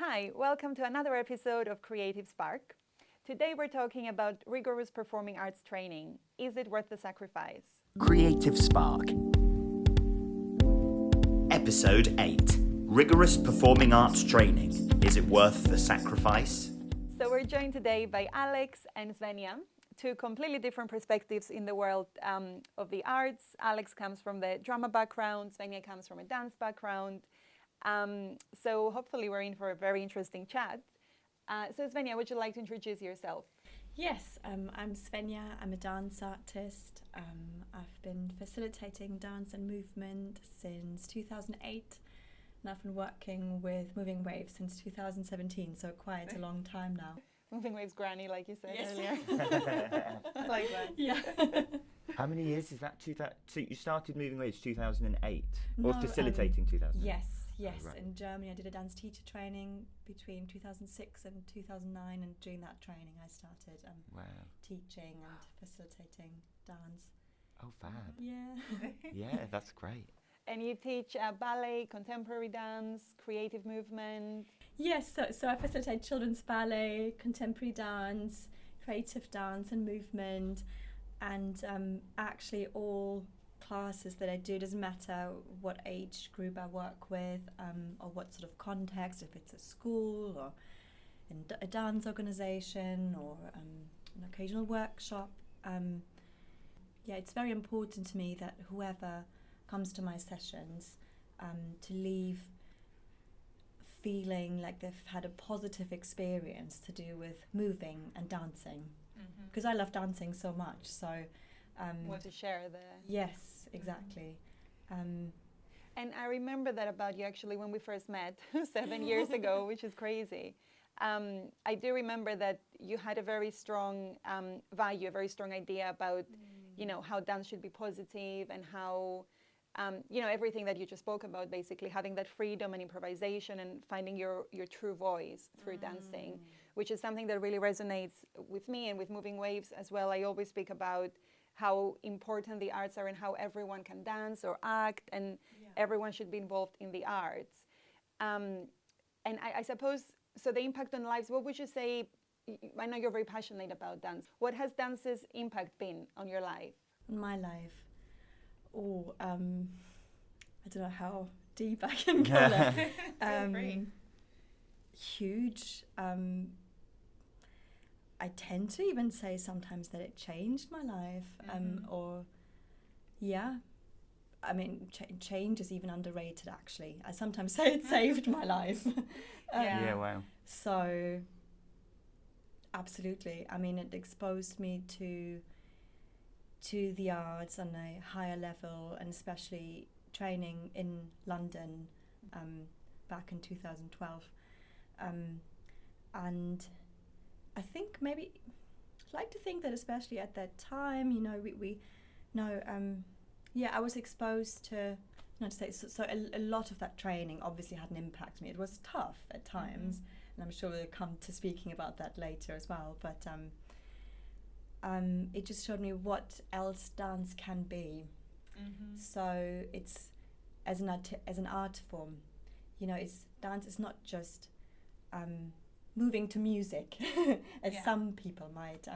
Hi, welcome to another episode of Creative Spark. Today we're talking about rigorous performing arts training. Is it worth the sacrifice? Creative Spark. Episode 8. Rigorous performing arts training. Is it worth the sacrifice? So we're joined today by Alex and Svenja, two completely different perspectives in the world of the arts. Alex comes from the drama background, Svenja comes from a dance background. So hopefully we're in for a very interesting chat. So Svenja, would you like to introduce yourself? Yes, I'm Svenja. I'm a dance artist. I've been facilitating dance and movement since 2008, and I've been working with Moving Waves since 2017, so quite a long time now. Moving Waves Granny, like you said Yes. earlier. I like that. Yeah. How many years is that? So you started Moving Waves 2008? Or No, facilitating 2008? Yes. Right. In Germany, I did a dance teacher training between 2006 and 2009, and during that training, I started Wow. teaching and facilitating dance. Oh, fab. Yeah. Yeah, that's great. And you teach ballet, contemporary dance, creative movement. Yes, so I facilitate children's ballet, contemporary dance, creative dance and movement, and actually all classes that I do, doesn't matter what age group I work with or what sort of context, if it's a school or in a dance organisation or an occasional workshop. It's very important to me that whoever comes to my sessions to leave feeling like they've had a positive experience to do with moving and dancing, because I love dancing so much. So Want to share the... yes, exactly. And I remember that about you actually when we first met 7 years ago, which is crazy. I do remember that you had a very strong value, a very strong idea about, how dance should be positive and how, everything that you just spoke about, basically having that freedom and improvisation and finding your true voice through dancing, which is something that really resonates with me and with Moving Waves as well. I always speak about how important the arts are and how everyone can dance or act, and everyone should be involved in the arts. And I suppose, so the impact on lives, what would you say? I know you're very passionate about dance. What has dance's impact been on your life? On my life, I don't know how deep I can go there. Huge. I tend to even say sometimes that it changed my life, change is even underrated, actually. I sometimes say it saved my life. Wow. So, absolutely. I mean, it exposed me to the arts on a higher level, and especially training in London back in 2012. And I think maybe, I'd like to think that especially at that time, I was exposed to, a lot of that training obviously had an impact on me. It was tough at times, and I'm sure we'll come to speaking about that later as well, but it just showed me what else dance can be. So it's, as an art form, dance is not just moving to music, as some people might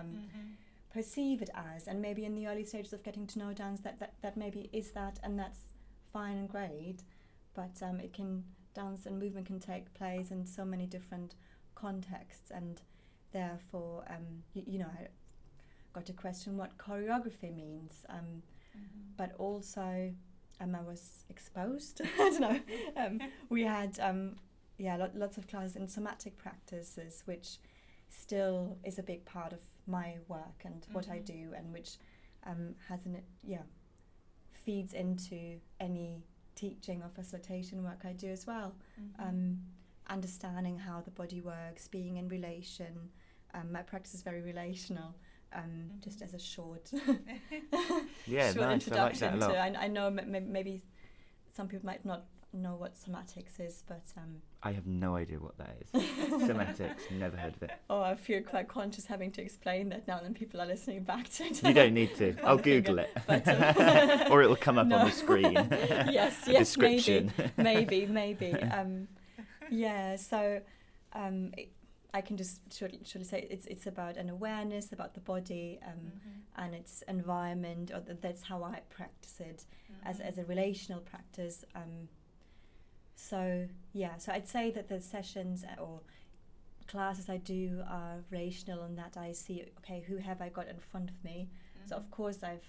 perceive it as, and maybe in the early stages of getting to know dance that maybe is that, and that's fine and great, but dance and movement can take place in so many different contexts, and therefore I got to question what choreography means, but also I was exposed. I don't know. We had lots of classes in somatic practices, which still is a big part of my work and what I do, and which feeds into any teaching or facilitation work I do as well. Understanding how the body works, being in relation. My practice is very relational. Just as a short, short introduction I like that a lot. I know maybe some people might not know what somatics is, but I have no idea what that is. Semantics, never heard of it. Oh, I feel quite conscious having to explain that now, and then people are listening back to it. You don't need to. I'll Google it. But, or it'll come up on the screen. Yes, description. maybe. So I can just shortly say it's about an awareness about the body and its environment, or that's how I practice it as a relational practice. So I'd say that the sessions or classes I do are relational, in that I see, okay, who have I got in front of me? So of course I've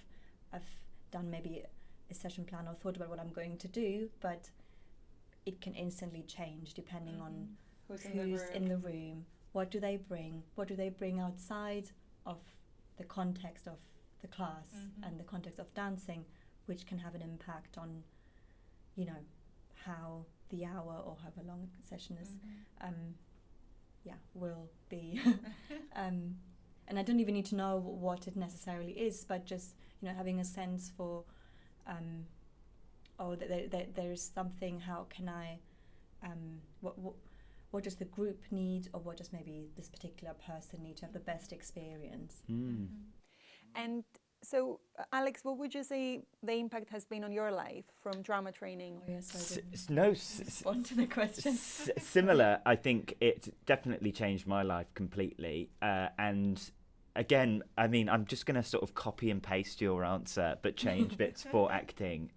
done maybe a session plan or thought about what I'm going to do, but it can instantly change depending on who's in the room, what do they bring outside of the context of the class and the context of dancing, which can have an impact on, how the hour or however long a session is will be. And I don't even need to know what it necessarily is, but just having a sense for there's something, how can I what does the group need, or what does maybe this particular person need to have the best experience. And so, Alex, what would you say the impact has been on your life from drama training? Oh, yes, I didn't No, respond to the question. Similar. I think it definitely changed my life completely. And again, I mean, I'm just going to sort of copy and paste your answer, but change bits for acting.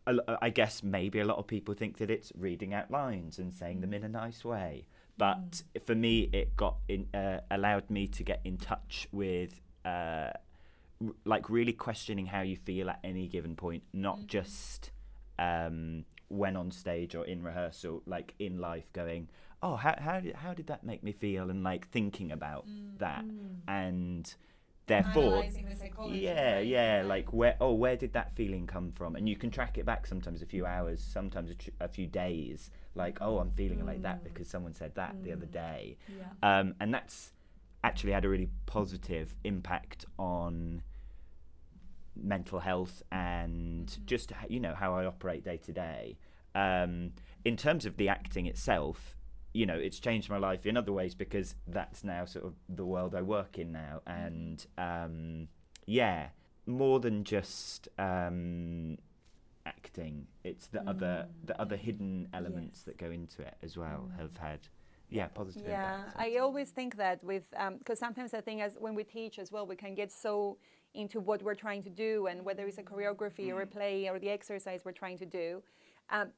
I guess maybe a lot of people think that it's reading out lines and saying them in a nice way. But for me, it allowed me to get in touch with like really questioning how you feel at any given point, not just when on stage or in rehearsal, like in life, going, oh, how did that make me feel, and like thinking about that, and therefore analyzing the psychology, like where did that feeling come from? And you can track it back sometimes a few hours, sometimes a few days, like, oh, I'm feeling like that because someone said that the other day. And that's actually had a really positive impact on mental health and just how I operate day to day. In terms of the acting itself, it's changed my life in other ways, because that's now sort of the world I work in now. And more than just acting, it's the other hidden elements that go into it as well have had positive impact. I always think that with because sometimes I think, as when we teach as well, we can get so into what we're trying to do, and whether it's a choreography or a play or the exercise we're trying to do.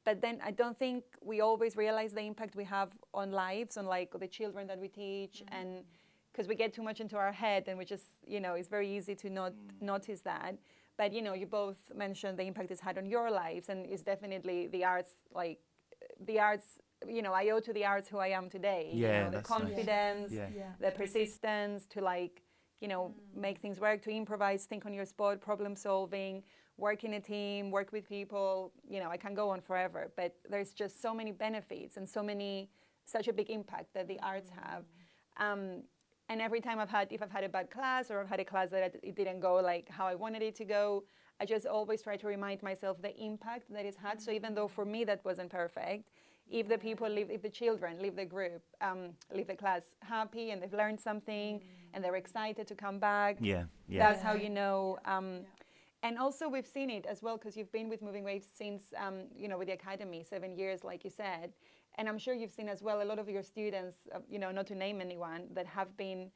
But then I don't think we always realize the impact we have on lives, on like the children that we teach, and because we get too much into our head, and we just, it's very easy to not notice that. But, you both mentioned the impact it's had on your lives, and it's definitely the arts, I owe to the arts who I am today. The confidence, the persistence to make things work, to improvise, think on your spot, problem solving, work in a team, work with people. I can go on forever, but there's just so many benefits and such a big impact that the arts have. And every time if I've had a bad class, or I've had a class that it didn't go like how I wanted it to go, I just always try to remind myself the impact that it's had. So even though for me that wasn't perfect, if the children leave the group, leave the class happy, and they've learned something, and they're excited to come back, that's how you know. And also we've seen it as well, because you've been with Moving Waves since, with the Academy, 7 years, like you said. And I'm sure you've seen as well a lot of your students, not to name anyone, that have been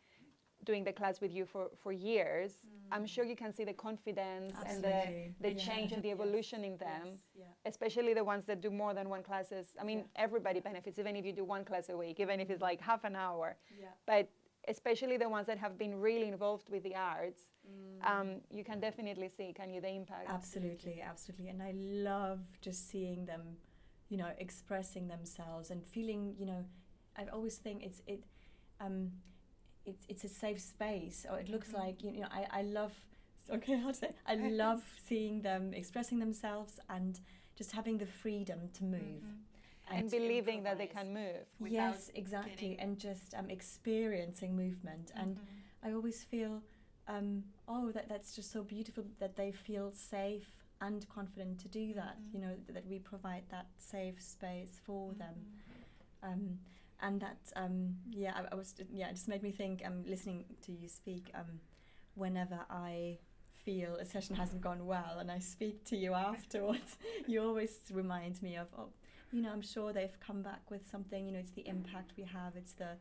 doing the class with you for years. I'm sure you can see the confidence and the change and the evolution in them, especially the ones that do more than one classes. I mean, everybody benefits, even if you do one class a week, even if it's like half an hour. But especially the ones that have been really involved with the arts, you can definitely see, the impact. Absolutely. And I love just seeing them, expressing themselves and feeling, I always think it's a safe space, or it looks like, I love, I love seeing them expressing themselves and just having the freedom to move. And believing that they can move. Yes, exactly. And just experiencing movement. And I always feel, that's just so beautiful that they feel safe and confident to do that, that we provide that safe space for them. And that, it just made me think, listening to you speak, whenever I feel a session hasn't gone well and I speak to you afterwards, you always remind me of, you know, I'm sure they've come back with something. You know, it's the impact we have. It's the,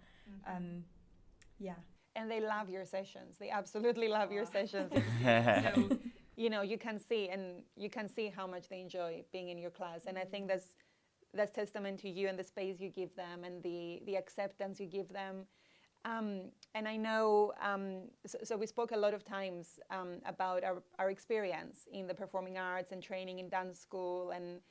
yeah. And they love your sessions. They absolutely love your sessions. So, you know, you can see how much they enjoy being in your class. And I think that's testament to you and the space you give them and the acceptance you give them. And I know, so we spoke a lot of times about our experience in the performing arts and training in dance school, and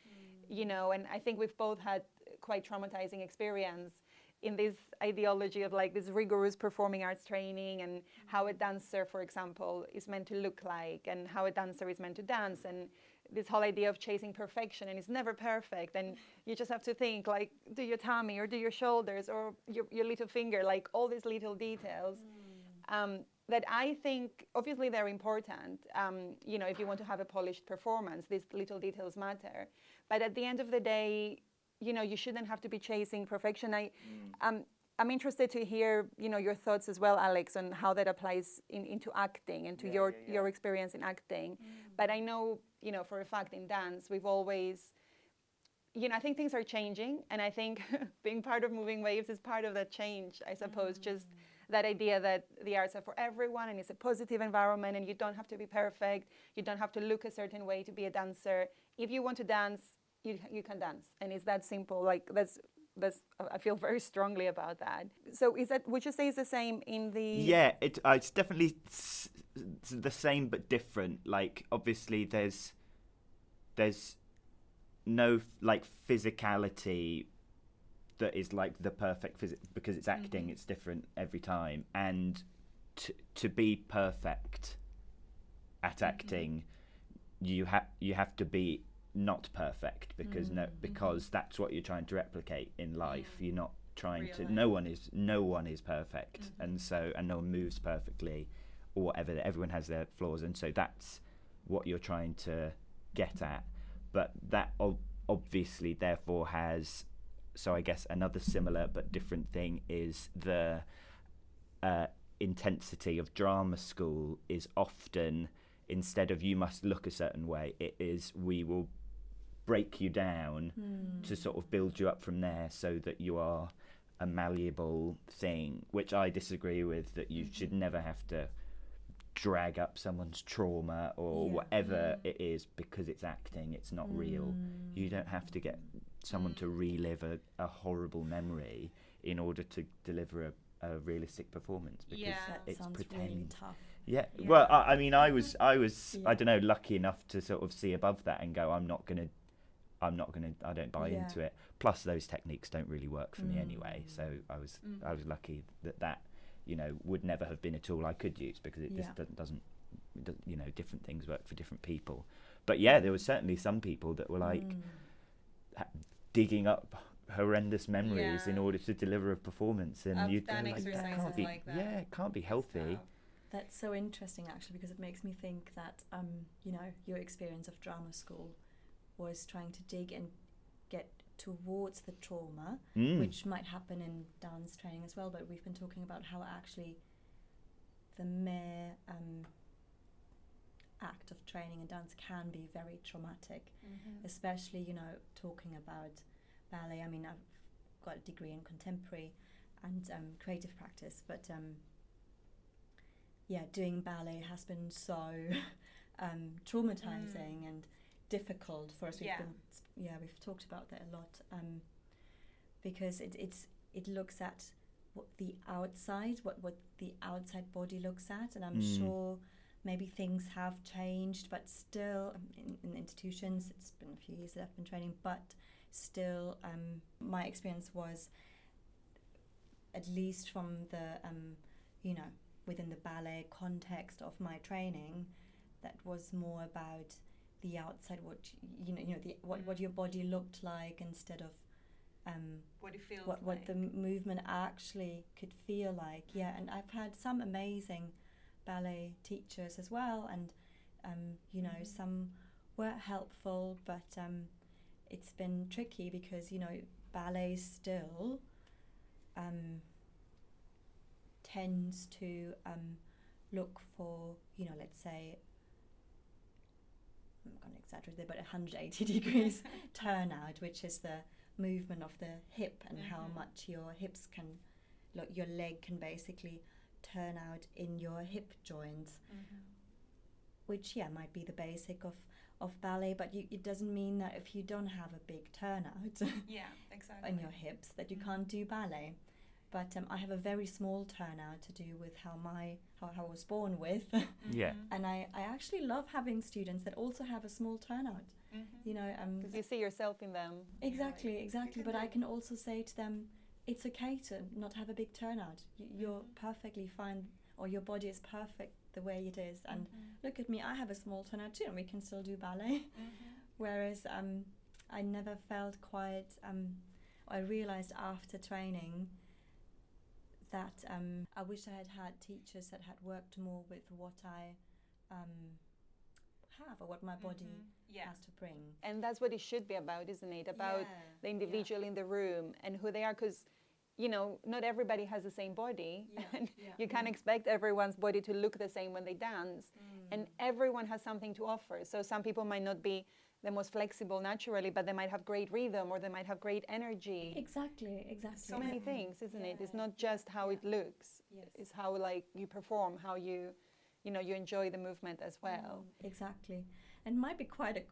you know, and I think we've both had quite traumatizing experience in this ideology of like this rigorous performing arts training and how a dancer, for example, is meant to look like, and how a dancer is meant to dance, and this whole idea of chasing perfection, and it's never perfect, and you just have to think like, do your tummy or do your shoulders or your little finger, like all these little details that I think obviously they're important. You know, if you want to have a polished performance, these little details matter, but at the end of the day, you know, you shouldn't have to be chasing perfection. I'm interested to hear, you know, your thoughts as well, Alex, on how that applies into acting and to your experience in acting. But I know, you know, for a fact in dance, we've always, you know, I think things are changing, and I think being part of Moving Waves is part of that change, I suppose. Just that idea that the arts are for everyone and it's a positive environment, and you don't have to be perfect, you don't have to look a certain way to be a dancer. If you want to dance, you can dance, and it's that simple. Like that's I feel very strongly about that. So is that, would you say, is the same in the? Yeah, it's definitely the same but different. Like obviously there's no like physicality that is like the perfect because it's acting. It's different every time, and to be perfect at acting, you have to be not perfect because because that's what you're trying to replicate in life. You're not trying to. No one is perfect, and no one moves perfectly, or whatever. Everyone has their flaws, and so that's what you're trying to get at. But that obviously therefore has. So I guess another similar but different thing is the intensity of drama school is often, instead of you must look a certain way, it is we will break you down to sort of build you up from there so that you are a malleable thing, which I disagree with, that you should never have to drag up someone's trauma or whatever it is because it's acting. It's not real. You don't have to get someone to relive a horrible memory in order to deliver a realistic performance, because it's pretend. Really tough. Yeah. Well, I mean, I was I don't know, lucky enough to sort of see above that and go, I don't buy into it. Plus those techniques don't really work for me anyway, so I was lucky that you know would never have been a tool I could use, because it just doesn't you know, different things work for different people. But yeah, there was certainly some people that were like digging up horrendous memories in order to deliver a performance, and you done exercises can't be, like that. yeah, it can't be healthy. That's so interesting, actually, because it makes me think that you know, your experience of drama school was trying to dig and get towards the trauma, which might happen in dance training as well. But we've been talking about how actually the mere act of training in dance can be very traumatic, especially, you know, talking about ballet. I mean, I've got a degree in contemporary and creative practice, but yeah, doing ballet has been so traumatizing and difficult for us. We've talked about that a lot, because it looks at what the outside, what the outside body looks at, and I'm sure maybe things have changed, but still in institutions, it's been a few years that I've been training, but still my experience was, at least from the you know, within the ballet context of my training, that was more about the outside, what what your body looked like, instead of what it feels what like. the movement actually could feel like. Yeah, and I've had some amazing ballet teachers as well, and you know, some were helpful, but it's been tricky because, you know, ballet still tends to look for, you know, let's say, I'm going to exaggerate there, but 180 degrees turnout, which is the movement of the hip and how much your hips can, your leg can basically turn out in your hip joints, which might be the basic of ballet, but it doesn't mean that if you don't have a big turnout exactly. in your hips that you can't do ballet. But I have a very small turnout to do with how I was born with. Yeah. And I actually love having students that also have a small turnout. You know, because you see yourself in them. exactly. But I can also say to them, it's okay to not have a big turnout. You're perfectly fine, or your body is perfect the way it is. And look at me, I have a small turnout too, and we can still do ballet. Whereas I never felt quite. I realized after training that I wish I had had teachers that had worked more with what I have, or what my body has to bring. And that's what it should be about, isn't it? About the individual in the room and who they are, because not everybody has the same body, and you can't expect everyone's body to look the same when they dance, and everyone has something to offer. So some people might not be the most flexible naturally, but they might have great rhythm, or they might have great energy. Exactly. So many things, isn't it? It's not just how it looks. Yes. It's how you perform, how you enjoy the movement as well. Exactly. And might be quite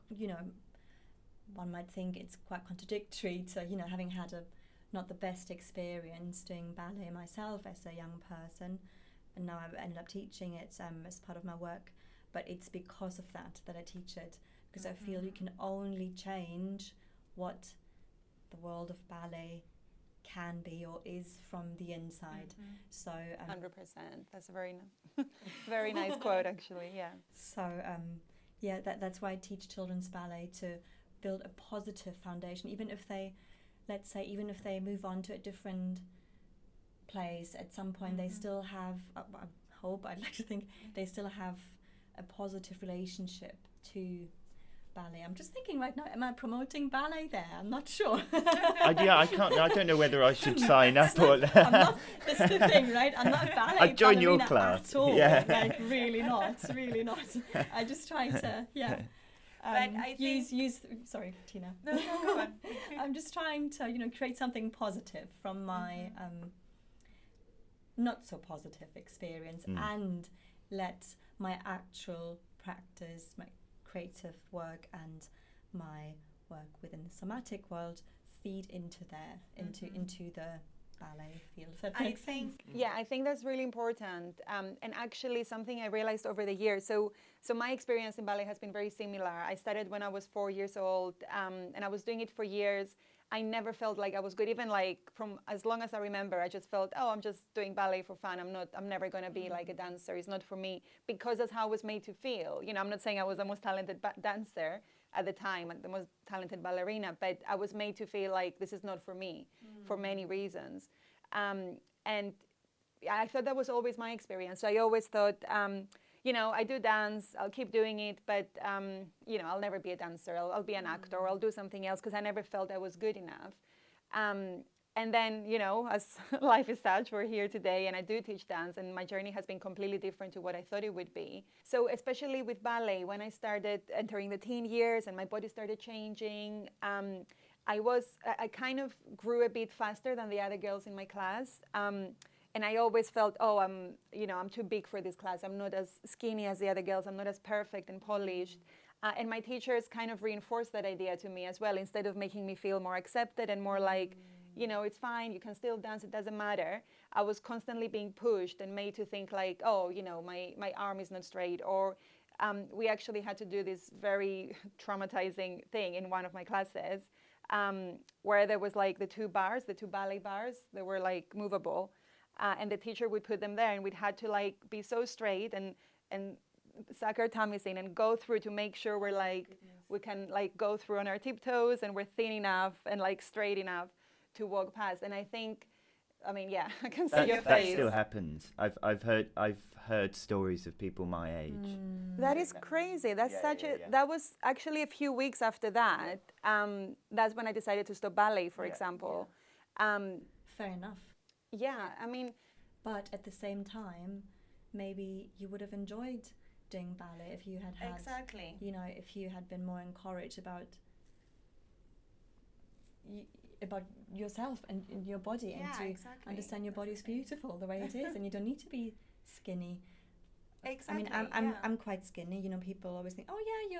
one might think it's quite contradictory to, having had not the best experience doing ballet myself as a young person, and now I've ended up teaching it as part of my work. But it's because of that I teach it, because I feel you can only change what the world of ballet can be or is from the inside. So 100%. That's a very very nice quote, actually. Yeah. So that's why I teach children's ballet, to build a positive foundation, even if they, let's say, even if they move on to a different place at some point, they still have, I'd like to think, they still have a positive relationship to ballet. I'm just thinking right now, am I promoting ballet there? I'm not sure. I can't. I don't know whether I should sign up or. I'm not. That's the thing, right? I'm not ballet. I'd join your ballerina class. at all. Yeah. Like really not. I just try to But I think use. Sorry, Tina. No, go on. I'm just trying to create something positive from my not so positive experience, and let my actual practice, my creative work, and my work within the somatic world feed into the ballet field. If that I makes think sense. Yeah, I think that's really important. And actually something I realized over the years, so my experience in ballet has been very similar. I started when I was 4 years old, and I was doing it for years. I never felt like I was good, even like from as long as I remember. I just felt, I'm just doing ballet for fun. I'm never going to be like a dancer. It's not for me, because that's how I was made to feel. I'm not saying I was the most talented dancer at the time, the most talented ballerina, but I was made to feel like this is not for me for many reasons. And I thought that was always my experience. So I always thought, I do dance, I'll keep doing it, but, I'll never be a dancer. I'll be an actor, or I'll do something else, because I never felt I was good enough. And then, as life is such, we're here today, and I do teach dance, and my journey has been completely different to what I thought it would be. So especially with ballet, when I started entering the teen years and my body started changing, I kind of grew a bit faster than the other girls in my class. And I always felt, I'm too big for this class. I'm not as skinny as the other girls. I'm not as perfect and polished. And my teachers kind of reinforced that idea to me as well, instead of making me feel more accepted and more like, it's fine, you can still dance, it doesn't matter. I was constantly being pushed and made to think like, my arm is not straight. Or we actually had to do this very traumatizing thing in one of my classes, where there was like the two ballet bars, they were like movable. And the teacher would put them there, and we'd had to like be so straight and suck our tummies in and go through to make sure we're like, we can like go through on our tiptoes and we're thin enough and like straight enough to walk past. And I think, I can see your That face. still happens. I've heard stories of people my age. That is crazy. That's that was actually a few weeks after that. That's when I decided to stop ballet, for example. Fair enough. Yeah, But at the same time, maybe you would have enjoyed doing ballet if you had exactly. if you had been more encouraged about about yourself and your body, and to exactly. understand your That's body the is thing. beautiful the way it is, and you don't need to be skinny. Exactly. I mean, I'm quite skinny. You know, people always think, oh yeah,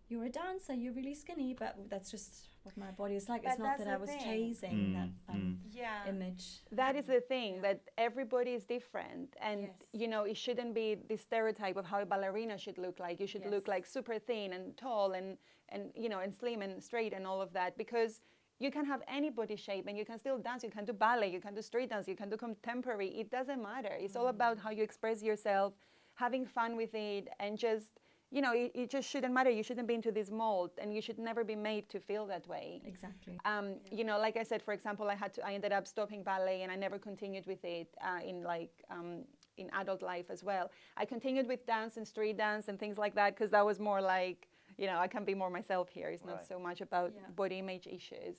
you're a dancer, you're really skinny, but that's just what my body is like. But It's not that's that I the was thing. chasing that yeah. image. That is the thing, that everybody is different, and Yes. you know, it shouldn't be the stereotype of how a ballerina should look like. You should look Yes. like super thin and tall and you know, and slim and straight and all of that, because you can have any body shape and you can still dance. You can do ballet, you can do street dance, you can do contemporary. It doesn't matter. It's all about how you express yourself, having fun with it, and just, you know, it just shouldn't matter. You shouldn't be into this mold, and you should never be made to feel that way. Exactly. You know, like I said, for example, I ended up stopping ballet, and I never continued with it in adult life as well. I continued with dance and street dance and things like that, because that was more like, you know, I can be more myself here. It's not so much about body image issues.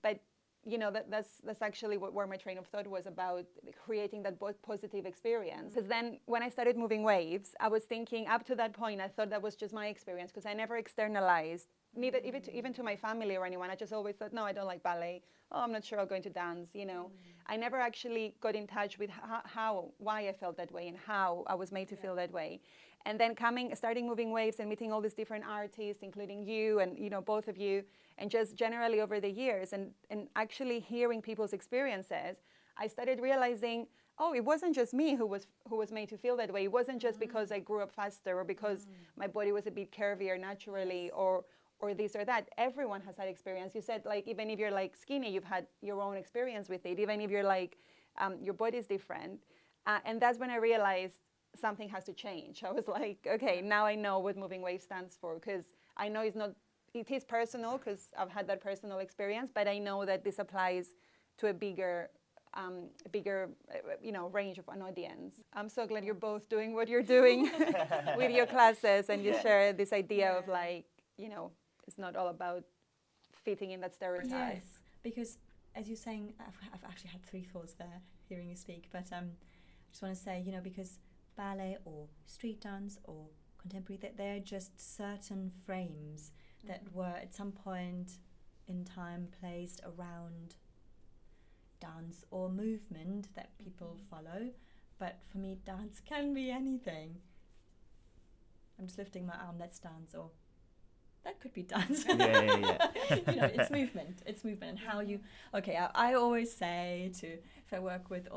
But you know, that's actually where my train of thought was about, creating that positive experience. Because then when I started moving waves, I was thinking, up to that point, I thought that was just my experience, because I never externalized, neither even to my family or anyone. I just always thought, no, I don't like ballet. Oh, I'm not sure I'm going to dance, you know. I never actually got in touch with why I felt that way and how I was made to feel that way. And then starting moving waves and meeting all these different artists, including you and, you know, both of you, and just generally over the years, and actually hearing people's experiences, I started realizing, oh, it wasn't just me who was made to feel that way. It wasn't just because I grew up faster or because my body was a bit curvier naturally, or this or that. Everyone has had experience. You said, like, even if you're like skinny, you've had your own experience with it. Even if you're like, your body's different. And that's when I realized something has to change. I was like, okay, now I know what moving wave stands for, because I know it is personal, because I've had that personal experience, but I know that this applies to a bigger you know, range of an audience. I'm so glad you're both doing what you're doing with your classes, and you share this idea of, like, you know, it's not all about fitting in that stereotype. Yes, because as you're saying, I've actually had three thoughts there hearing you speak, but I just want to say, you know, because ballet or street dance or contemporary, that they're just certain frames that were at some point in time placed around dance or movement that people follow. But for me, dance can be anything. I'm just lifting my arm, that's dance, or that could be dance. Yeah. You know, it's movement, and how you, okay, I always say if I work with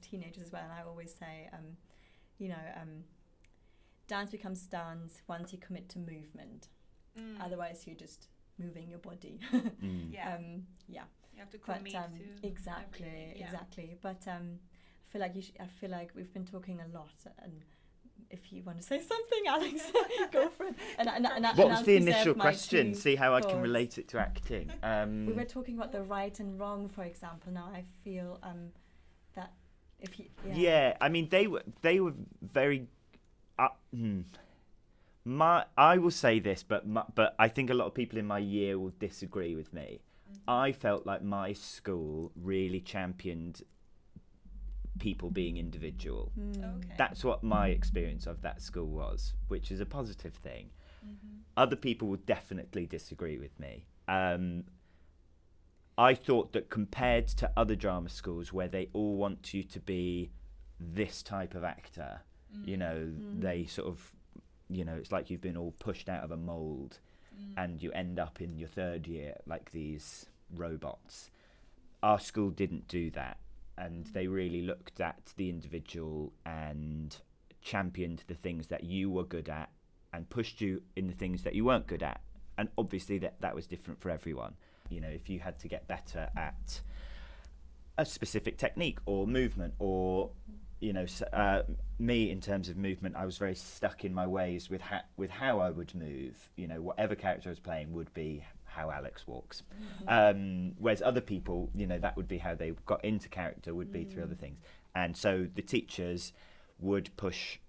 teenagers as well, and I always say, you know, dance becomes dance once you commit to movement. Otherwise, you're just moving your body. Yeah. Yeah. You have to commit to exactly, everything, yeah. exactly. But I feel like we've been talking a lot, and if you want to say something, Alex, go for it. What was the initial preserve my question? two See how I can thoughts. relate it to acting. We were talking about the right and wrong, for example. Now I feel that if you Yeah, I mean, they were very. I will say this, but I think a lot of people in my year will disagree with me. I felt like my school really championed people being individual. Okay. That's what my experience of that school was, which is a positive thing. Other people will definitely disagree with me. I thought that compared to other drama schools where they all want you to be this type of actor, you know, they sort of, you know, it's like you've been all pushed out of a mould and you end up in your third year like these robots. Our school didn't do that, and they really looked at the individual and championed the things that you were good at and pushed you in the things that you weren't good at. And obviously that was different for everyone. You know, if you had to get better at a specific technique or movement, or you know, me in terms of movement, I was very stuck in my ways with how I would move. You know, whatever character I was playing would be how Alex walks. Whereas other people, you know, that would be how they got into character, would be through other things. And so the teachers would push,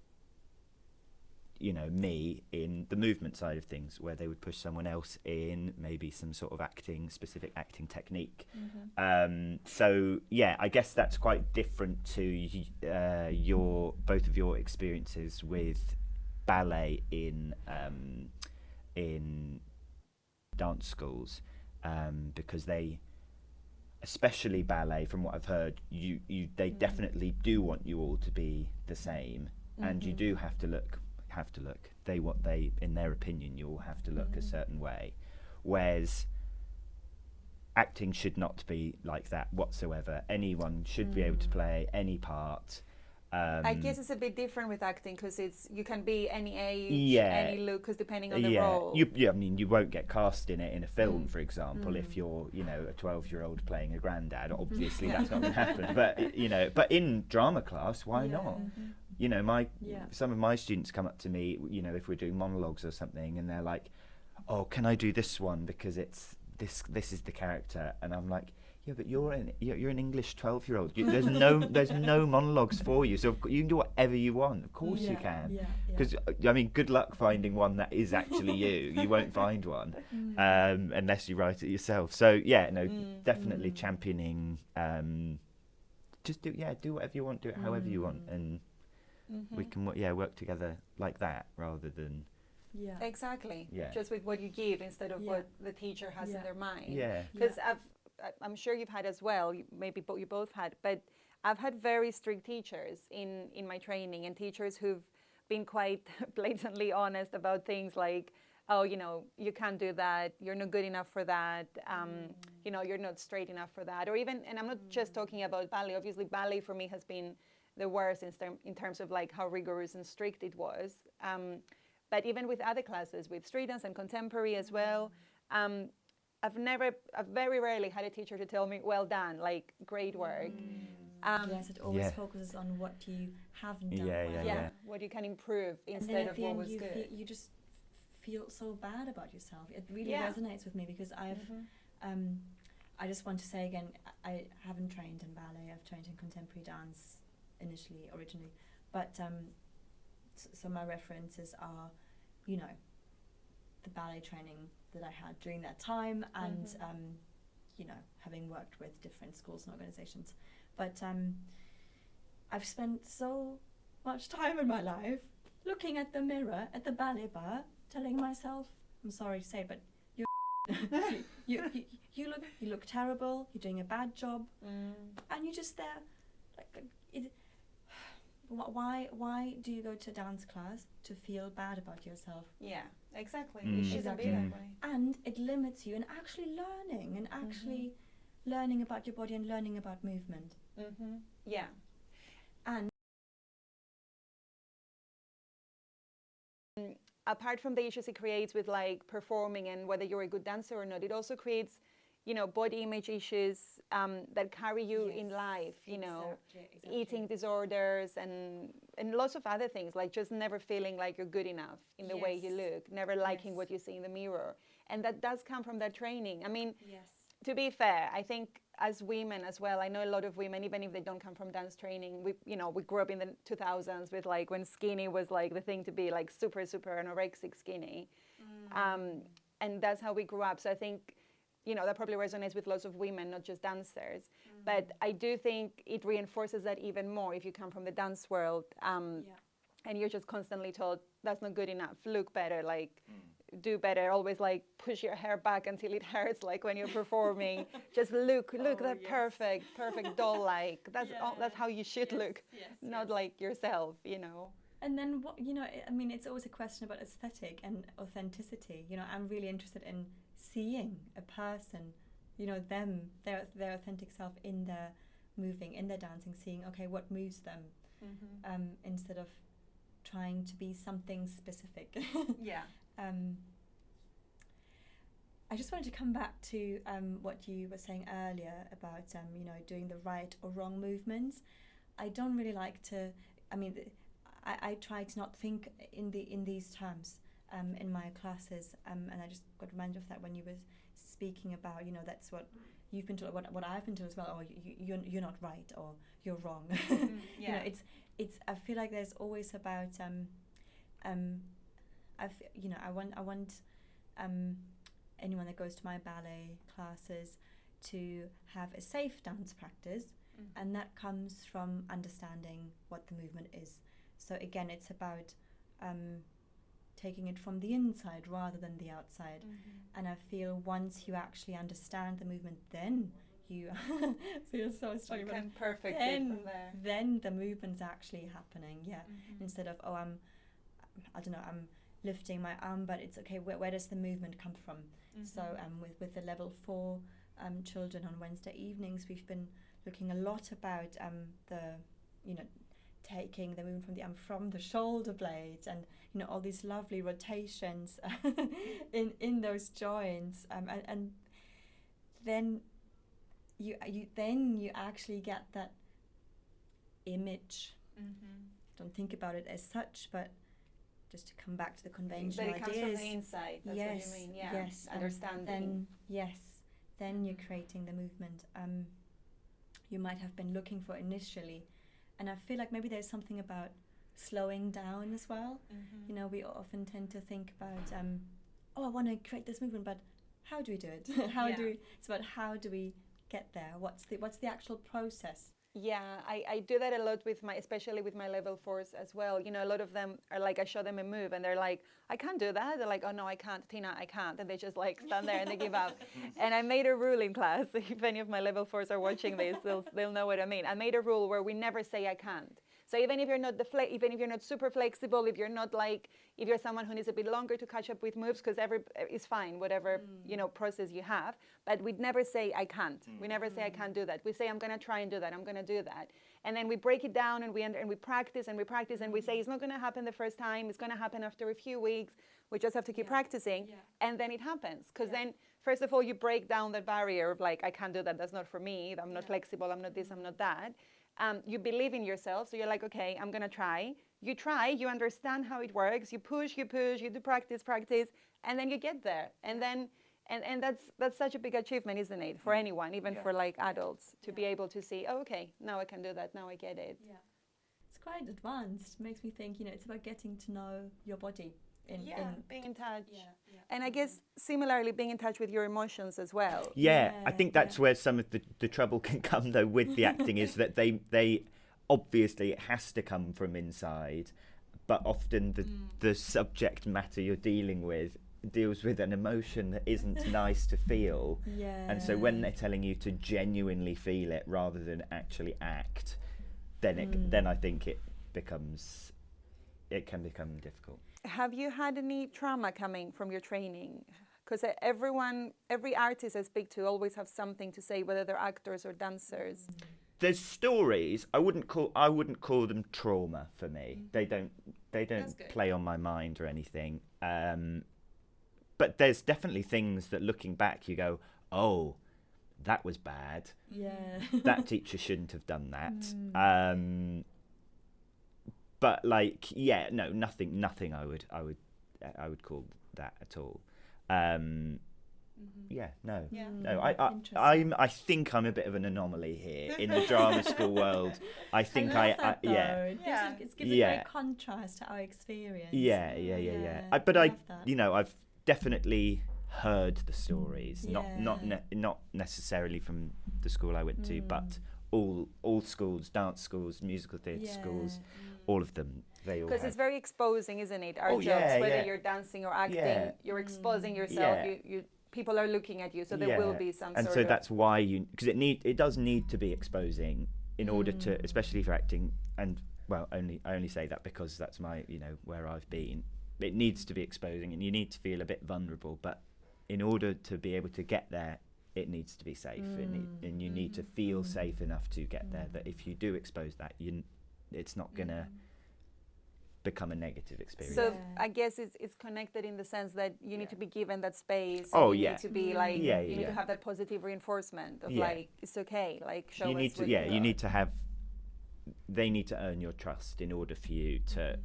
you know, me in the movement side of things, where they would push someone else in maybe some sort of specific acting technique. So yeah, I guess that's quite different to both of your experiences with ballet in dance schools. because they, especially ballet, from what I've heard, they definitely do want you all to be the same, and you do have to look. They in their opinion, you all have to look a certain way, whereas acting should not be like that whatsoever. Anyone should be able to play any part. I guess it's a bit different with acting because you can be any age, Yeah. any look, because depending on the role. I mean, you won't get cast in it in a film, for example, if you're, a 12-year-old playing a granddad. Obviously, that's not going to happen. But in drama class, why not? Some of my students come up to me, if we're doing monologues or something, and they're like, "Oh, can I do this one because it's this is the character?" And I'm like, "Yeah, but you're an English 12-year-old. There's no monologues for you, so you can do whatever you want. Of course you can. Because I mean, good luck finding one that is actually you. You won't find one unless you write it yourself. So definitely championing. Just do whatever you want, do it however you want, and we can work together like that rather than. Yeah. Exactly. Yeah. Just with what you give instead of what the teacher has in their mind. Yeah. Because I'm sure you've had as well, maybe you both had, but I've had very strict teachers in my training, and teachers who've been quite blatantly honest about things like, oh, you can't do that, you're not good enough for that, you're not straight enough for that. Or even, and I'm not just talking about ballet, obviously ballet for me has been the worst in terms of like how rigorous and strict it was. But even with other classes, with street dance and contemporary as well, I've very rarely had a teacher to tell me, well done, like, great work. Yes, it always focuses on what you haven't done Yeah. What you can improve and instead then of what was good. You just feel so bad about yourself. It really resonates with me because I just want to say again, I haven't trained in ballet. I've trained in contemporary dance originally. But so my references are, the ballet training that I had during that time and, having worked with different schools and organizations. But I've spent so much time in my life looking at the mirror at the ballet bar, telling myself, I'm sorry to say, but you look terrible, you're doing a bad job, and you're just there. Why do you go to a dance class to feel bad about yourself? Yeah, exactly. It shouldn't be that way. And it limits you in actually learning and actually learning about your body and learning about movement. Yeah. And apart from the issues it creates with like performing and whether you're a good dancer or not, it also creates, body image issues that carry you in life, exactly. eating disorders and lots of other things, like just never feeling like you're good enough in the way you look, never liking what you see in the mirror. And that does come from that training. I mean, to be fair, I think as women as well, I know a lot of women, even if they don't come from dance training, we grew up in the 2000s with like when skinny was like the thing to be, like super, super anorexic skinny. And that's how we grew up. So I think, that probably resonates with lots of women, not just dancers. But I do think it reinforces that even more if you come from the dance world and you're just constantly told, that's not good enough, look better, like do better, always like push your hair back until it hurts, like when you're performing. Just look that perfect doll-like. That's how you should look, not like yourself, And then what, I mean, it's always a question about aesthetic and authenticity. I'm really interested in seeing a person, them, their authentic self in their moving, in their dancing, seeing, okay, what moves them, instead of trying to be something specific. I just wanted to come back to what you were saying earlier about, doing the right or wrong movements. I don't really like to, I try to not think in these terms in my classes, and I just got reminded of that when you were speaking about, that's what you've been told, what I've been told as well. Oh, you're not right, or you're wrong. It's. I feel like there's always about. I want anyone that goes to my ballet classes to have a safe dance practice, and that comes from understanding what the movement is. So again, it's about taking it from the inside rather than the outside. And I feel once you actually understand the movement, then you feel so strong. You can perfect it Then, from there. then the movement's actually happening. Yeah, instead of I'm lifting my arm, but it's okay. Where does the movement come from? So with the level 4 children on Wednesday evenings, we've been looking a lot about taking the movement from the arm from the shoulder blades, and all these lovely rotations in those joints, and then you actually get that image. Don't think about it as such, but just to come back to the conventional But it comes ideas. from the inside. That's Yes, what you mean. Yeah. yes, and Understanding. then you're creating the movement you might have been looking for initially. And I feel like maybe there's something about slowing down as well. We often tend to think about I want to create this movement, but how do we do it? It's about how do we get there? What's the actual process? Yeah, I do that a lot especially with my level 4s as well. A lot of them are like, I show them a move and they're like, I can't do that. They're like, oh no, I can't, Tina, I can't. And they just like stand there and they give up. And I made a rule in class, if any of my level 4s are watching this, they'll know what I mean. I made a rule where we never say I can't. So even if you're not even if you're not super flexible, if you're someone who needs a bit longer to catch up with moves, because it's fine, whatever process you have. But we'd never say I can't. We never say I can't do that. We say I'm going to try and do that. I'm going to do that. And then we break it down and we practice and we practice and we say it's not going to happen the first time. It's going to happen after a few weeks. We just have to keep practicing, and then it happens. Because then, first of all, you break down that barrier of like, I can't do that. That's not for me. I'm not flexible. I'm not this. I'm not that. You believe in yourself, so you're like, okay, I'm gonna try. You try, you understand how it works, you push, you do practice, and then you get there. And then, and that's such a big achievement, isn't it, for anyone, even for like adults, to be able to see, oh, okay, now I can do that, now I get it. Yeah, it's quite advanced. Makes me think, it's about getting to know your body. Being in touch. And I guess similarly being in touch with your emotions as well. I think that's where some of the trouble can come though with the acting, is that they obviously it has to come from inside, but often the subject matter you're dealing with deals with an emotion that isn't nice to feel. And so when they're telling you to genuinely feel it rather than actually act, then I think it can become difficult. Have you had any trauma coming from your training? Because every artist I speak to always have something to say, whether they're actors or dancers. There's stories. I wouldn't call them trauma for me. They don't play on my mind or anything. But there's definitely things that looking back you go, oh, that was bad. Yeah. That teacher shouldn't have done that. But nothing I would call that at all. I think I'm a bit of an anomaly here in the drama school world. I think It's given a great contrast to our experience. I've definitely heard the stories, not necessarily from the school I went to, but all schools, dance schools, musical theatre schools. All of them, because it's very exposing, isn't it? Our jobs, whether you're dancing or acting, you're exposing yourself. You people are looking at you, so there will be some. And sort so of that's why it does need to be exposing in order to, especially for acting. And I only say that because that's my where I've been. It needs to be exposing, and you need to feel a bit vulnerable. But in order to be able to get there, it needs to be safe, and you need to feel safe enough to get there. That if you do expose that, it's not going to become a negative experience. So I guess it's connected in the sense that you need to be given that space. You need to be like, you need to have that positive reinforcement of like, it's okay, like show you us need to, you need to have, they need to earn your trust in order for you to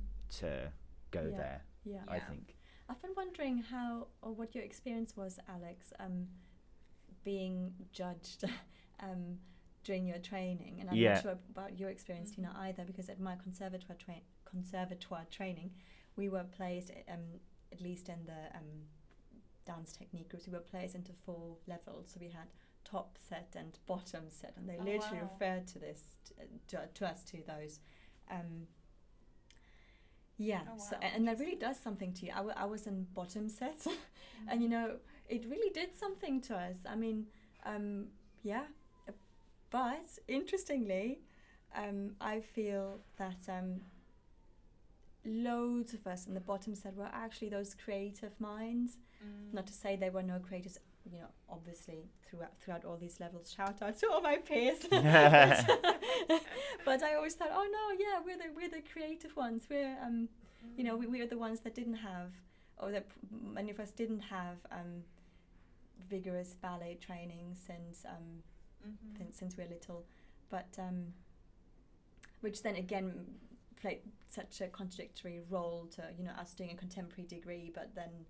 go there, I think. I've been wondering what your experience was, Alex, being judged during your training, and I'm not sure about your experience, Tina, either, because at my conservatoire training, we were placed, at least in the dance technique groups, we were placed into 4 levels. So we had top set and bottom set, and they literally referred to this to us to those. Yeah, Oh, so, wow, and that really does something to you. I was in bottom set, and it really did something to us. I mean, yeah, but interestingly, I feel that loads of us in the bottom set were actually those creative minds. Not to say there were no creators, obviously throughout all these levels. Shout out to all my peers. But I always thought, oh no, yeah, we're the creative ones. We're we are the ones that didn't have, or that many of us didn't have vigorous ballet training since we're little, but which then again played such a contradictory role to us doing a contemporary degree, but then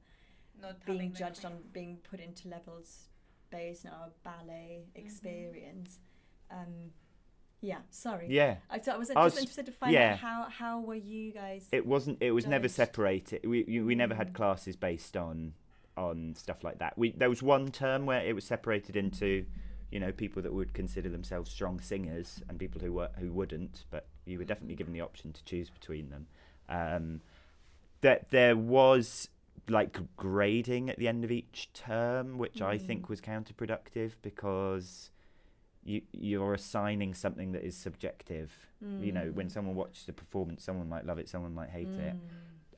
Not being having the judged on being put into levels based on our ballet experience. Yeah, sorry. Yeah. I was I was- just interested to find yeah. out how were you guys. It was never Judged. separated. We never had classes based on stuff like that. There was one term where it was separated into, people that would consider themselves strong singers and people who wouldn't, but you were definitely given the option to choose between them. That there was like grading at the end of each term, which I think was counterproductive because you're assigning something that is subjective. When someone watches a performance, someone might love it, someone might hate it,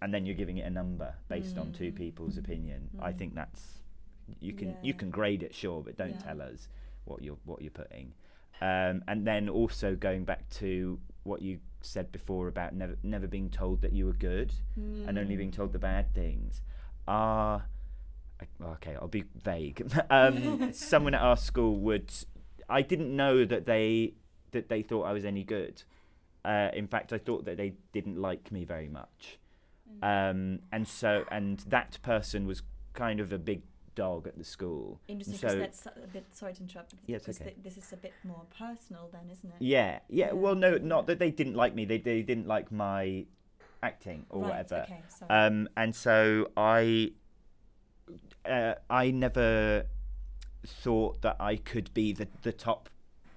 and then you're giving it a number based on two people's opinion. I think that's you can grade it, sure, but don't tell us what you're putting. And then also going back to what you said before about never being told that you were good and only being told the bad things. Okay, I'll be vague. Someone at our school I didn't know that they thought I was any good. In fact, I thought that they didn't like me very much. And that person was kind of a big dog at the school. Interesting, So- because that's a bit. Sorry to interrupt. Yeah, it's because okay. this is a bit more personal, then, isn't it? Yeah. Well, no, not that they didn't like me. They didn't like my acting or Right, whatever. okay, sorry. And so I never thought that I could be the top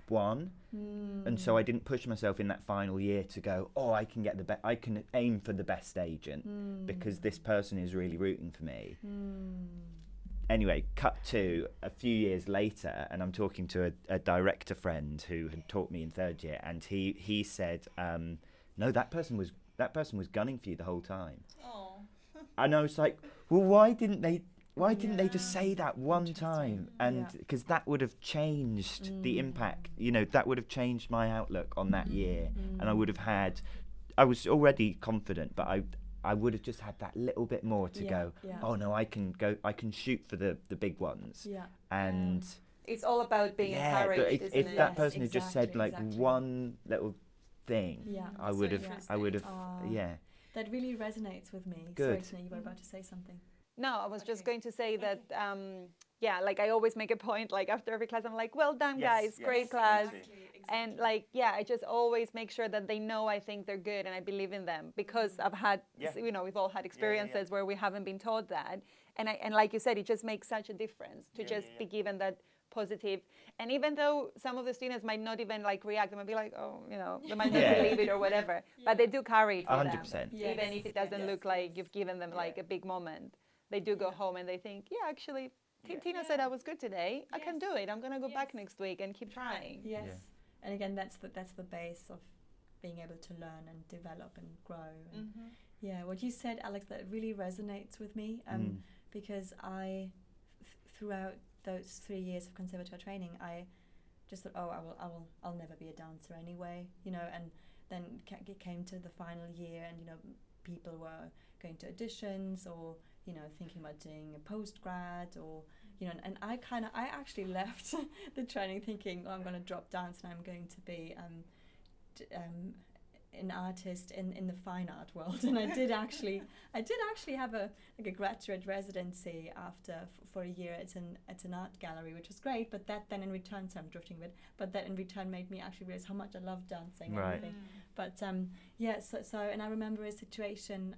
one, and so I didn't push myself in that final year to go, I can get I can aim for the best agent because this person is really rooting for me. Anyway, cut to a few years later, and I'm talking to a director friend who had taught me in third year, and he said, no, that person was gunning for you the whole time. Oh. And I was like, well, why didn't they just say that one time? And because that would have changed the impact, that would have changed my outlook on that year. And I was already confident, but I would have just had that little bit more to go, oh no, I can shoot for the big ones. Yeah. And It's all about being but encouraged, isn't if it? that Yes, person had just said exactly, like exactly. one little thing, Yeah. I would have, Aw. yeah. That really resonates with me. Good. Sorry, Tina, you were about to say something. No, I was just going to say that, like I always make a point, like after every class, I'm like, well done, guys, great class. And like, I just always make sure that they know I think they're good and I believe in them because I've had, we've all had experiences where we haven't been taught that. And like you said, it just makes such a difference to be given that positive. And even though some of the students might not even like react, they might be like, they might not believe it or whatever, but they do carry it with 100%. them. Even if it doesn't look like you've given them like a big moment. They do go home and they think, actually, Tina said I was good today. I can do it. I'm going to go back next week and keep trying. Yes. And again, that's the base of being able to learn and develop and grow. And yeah, what you said, Alex, that really resonates with me because throughout those 3 years of conservatoire training, I just thought, I'll never be a dancer anyway, and then it came to the final year, and people were going to auditions or thinking about doing a postgrad or and I actually left the training thinking, I'm going to drop dance and I'm going to be an artist in the fine art world. And I did actually have a graduate residency after for a year at an art gallery, which was great. But that then in return, so I'm drifting a bit, but that in return made me actually realize how much I love dancing and everything. But so and I remember a situation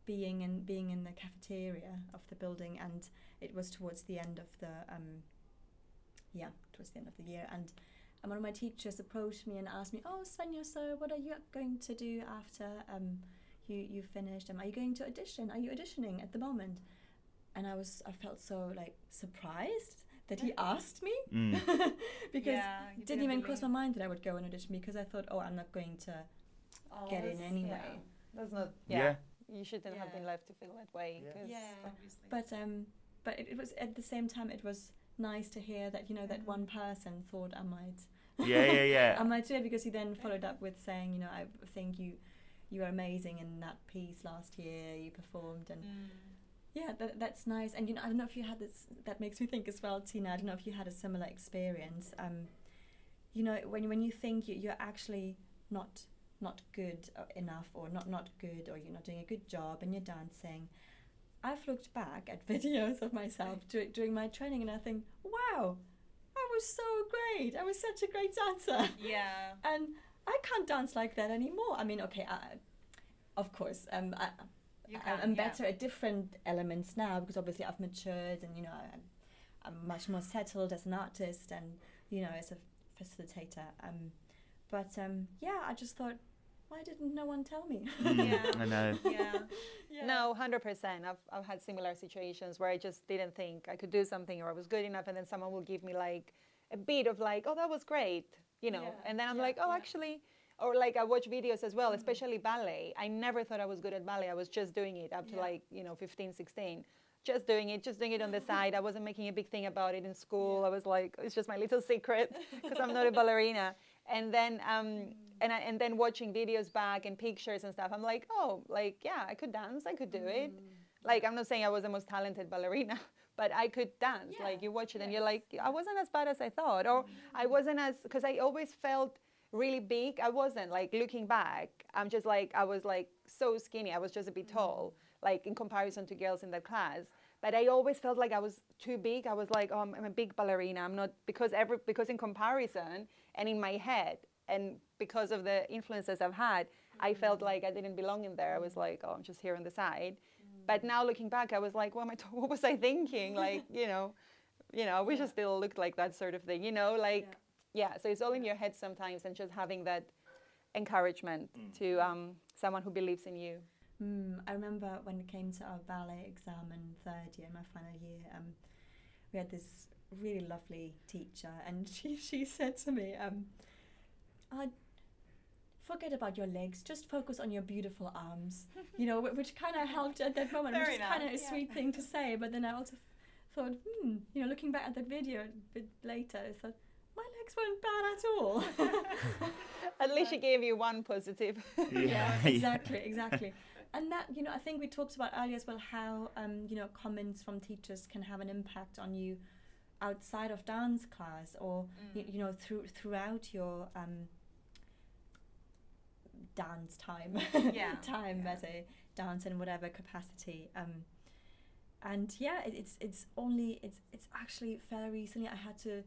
being in the cafeteria of the building, and it was towards the end of the year, and one of my teachers approached me and asked me, "Oh, Svenja, so what are you going to do after you finished. Are you going to audition? Are you auditioning at the moment? And I felt so like surprised that he asked me because you didn't even cross my believe. mind that I would go and audition, because I thought, oh, I'm not going to get in anyway. Yeah. That's not. Yeah. You shouldn't have been Yeah. left to feel that way. Yeah. 'cause- Obviously. But it was at the same time, it was nice to hear that, you know, that one person thought I might I might do it, because he then followed up with saying, you know, I think you were amazing in that piece last year, you performed, and yeah, that's nice. And you know, I don't know if you had this, that makes me think as well, Tina, I don't know if you had a similar experience. You know, when you think you're actually not good enough, or not good, or you're not doing a good job and you're dancing. I've looked back at videos of myself during my training, and I think, wow, I was so great. I was such a great dancer. Yeah. And I can't dance like that anymore. I mean, okay, of course, I'm better at different elements now, because obviously I've matured, and you know, I'm much more settled as an artist, and you know, as a facilitator. Yeah, I just thought, why didn't no one tell me? I know. Yeah. No, 100%. I've had similar situations where I just didn't think I could do something, or I was good enough, and then someone will give me like a bit of like, oh, that was great, you know, Yeah, and then I'm yeah, like, oh, yeah. actually, or like I watch videos as well, especially ballet. I never thought I was good at ballet. I was just doing it up to like, you know, 15, 16. Just doing it on the side. I wasn't making a big thing about it in school. I was like, it's just my little secret, because I'm not a ballerina. And then and then watching videos back and pictures and stuff, I'm like, oh, like, yeah, I could dance, I could do it. Like, I'm not saying I was the most talented ballerina, but I could dance. Yeah, Like, you watch it and yes. you're like, I wasn't as bad as I thought, or I wasn't as, because I always felt really big. I wasn't, like, looking back, I'm just like, I was like so skinny. I was just a bit tall, like in comparison to girls in that class. But I always felt like I was too big. I was like, oh, I'm a big ballerina. I'm not, because in comparison and in my head, and because of the influences I've had, I felt like I didn't belong in there. I was like, oh, I'm just here on the side. But now looking back, I was like, what was I thinking? Like, you know, I wish I still looked like that, sort of thing, you know, like, yeah. So it's all in your head sometimes, and just having that encouragement to someone who believes in you. I remember when it came to our ballet exam in third year, my final year, we had this really lovely teacher, and she said to me, forget about your legs, just focus on your beautiful arms, you know, which kind of helped at that moment, Fair which is kind of enough, a sweet thing to say. But then I also thought, you know, looking back at that video a bit later, I thought, my legs weren't bad at all. At least she gave you one positive. Yeah, exactly. And that, you know, I think we talked about earlier as well, how, you know, comments from teachers can have an impact on you outside of dance class, or, you know, throughout your dance time, as a dancer in whatever capacity. And yeah, it's actually fairly recently I had to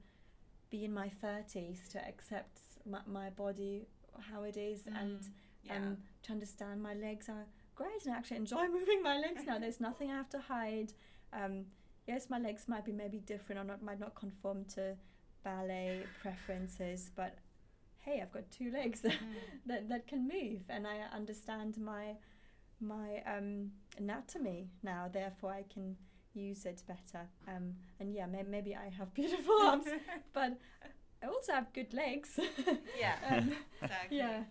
be in my 30s to accept my body, how it is, and to understand my legs are great, and I actually enjoy moving my legs now. There's nothing I have to hide. Yes, my legs might be maybe different, or might not conform to ballet preferences, but hey, I've got two legs that can move, and I understand my anatomy now, therefore I can use it better. And yeah, maybe I have beautiful arms, but I also have good legs. Exactly.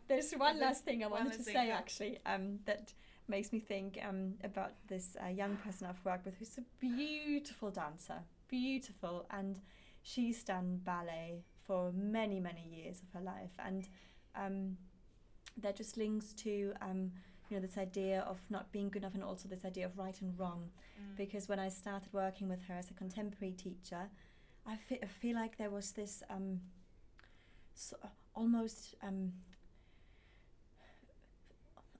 There's one last thing I one wanted to last thing, say, go. actually, that makes me think about this young person I've worked with, who's a beautiful dancer, and she's done ballet for many, many years of her life, and that just links to you know, this idea of not being good enough, and also this idea of right and wrong. Because when I started working with her as a contemporary teacher, I feel like there was this almost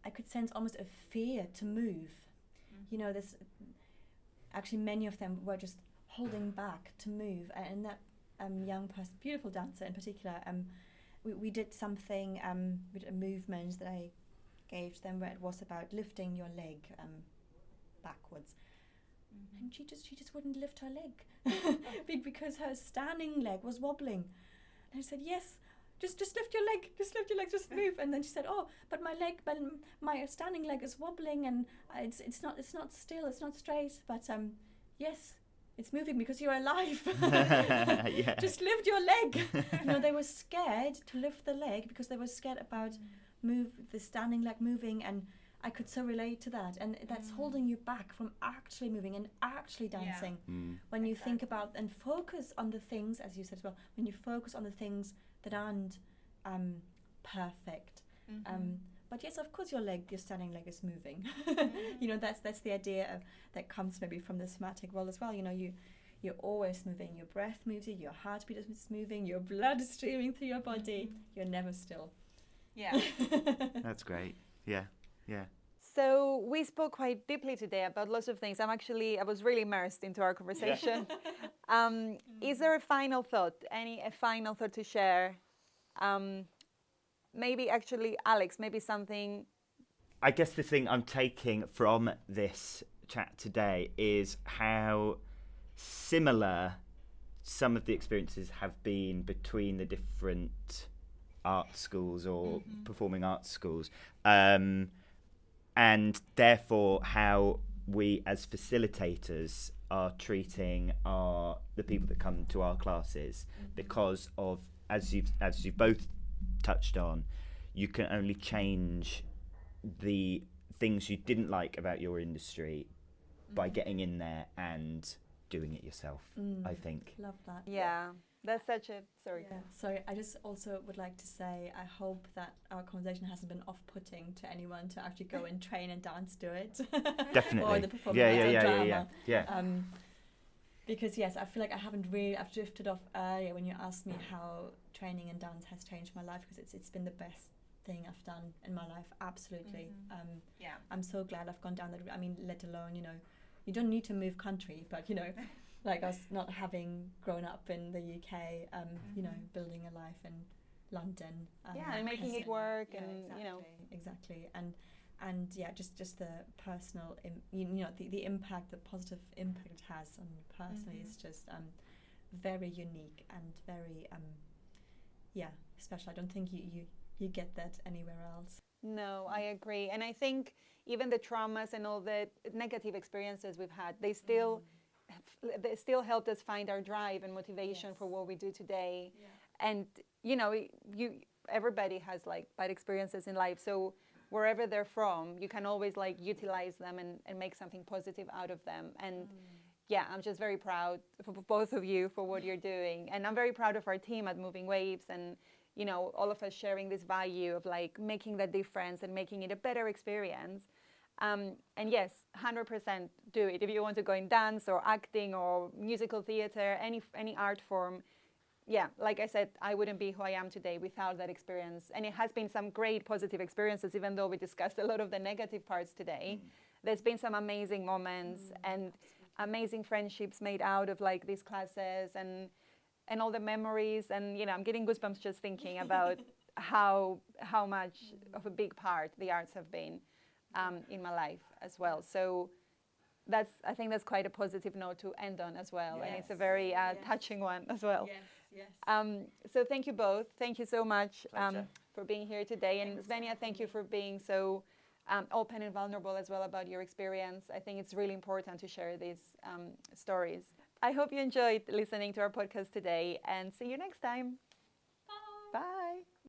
I could sense almost a fear to move. You know, this actually many of them were just holding back to move, and that young person, beautiful dancer in particular, we did something with a movement that I gave them, where it was about lifting your leg backwards, and she just wouldn't lift her leg because her standing leg was wobbling. And I said, yes, just lift your leg, just move. And then she said, oh, but my standing leg is wobbling, and it's not still, it's not straight. But yes, it's moving because you're alive. Yeah. Just lift your leg. They were scared to lift the leg because they were scared about the standing leg moving, and I could so relate to that. And that's holding you back from actually moving and actually dancing. When you think about and focus on the things, as you said as well, when you focus on the things that aren't perfect. But yes, of course, your standing leg is moving. That's the idea that comes maybe from the somatic world as well. You're always moving. Your breath moves you. Your heartbeat is moving. Your blood is streaming through your body. You're never still. Yeah. That's great. Yeah. Yeah. So we spoke quite deeply today about lots of things. I was really immersed into our conversation. Is there a final thought? A final thought to share? Maybe actually, Alex, maybe something. I guess the thing I'm taking from this chat today is how similar some of the experiences have been between the different art schools or performing arts schools. And therefore how we as facilitators are treating the people that come to our classes, because of, as you've both touched on, you can only change the things you didn't like about your industry by getting in there and doing it yourself, I think. Love that. Yeah, that's such a... Sorry. Yeah. Sorry, I just also would like to say I hope that our conversation hasn't been off-putting to anyone to actually go and train and dance to it. Definitely. Or the performing arts or drama. Yeah. Because yes, I feel like I've drifted off earlier when you asked me how training in dance has changed my life, because it's been the best thing I've done in my life, absolutely. Yeah. I'm so glad I've gone down that route. I mean, let alone, you don't need to move country, but like us not having grown up in the UK, building a life in London. And making it work, and exactly. And yeah, just the personal, the impact, the positive impact it has on me personally is just very unique and very special. I don't think you get that anywhere else. No, I agree. And I think even the traumas and all the negative experiences we've had, they still helped us find our drive and motivation for what we do today. Yeah. And everybody has like bad experiences in life, so wherever they're from, you can always like utilize them and make something positive out of them. And yeah, I'm just very proud for both of you for what you're doing. And I'm very proud of our team at Moving Waves, and all of us sharing this value of like making that difference and making it a better experience. And yes, 100% do it. If you want to go in dance or acting or musical theater, any art form, yeah, like I said, I wouldn't be who I am today without that experience. And it has been some great positive experiences, even though we discussed a lot of the negative parts today. There's been some amazing moments and amazing friendships made out of like these classes and all the memories. And, I'm getting goosebumps just thinking about how much of a big part the arts have been in my life as well. So I think that's quite a positive note to end on as well. Yes. And it's a very touching one as well. Yes. So thank you both. Thank you so much for being here today. And Svenja, thank you for being so open and vulnerable as well about your experience. I think it's really important to share these stories. I hope you enjoyed listening to our podcast today, and see you next time. Bye. Bye.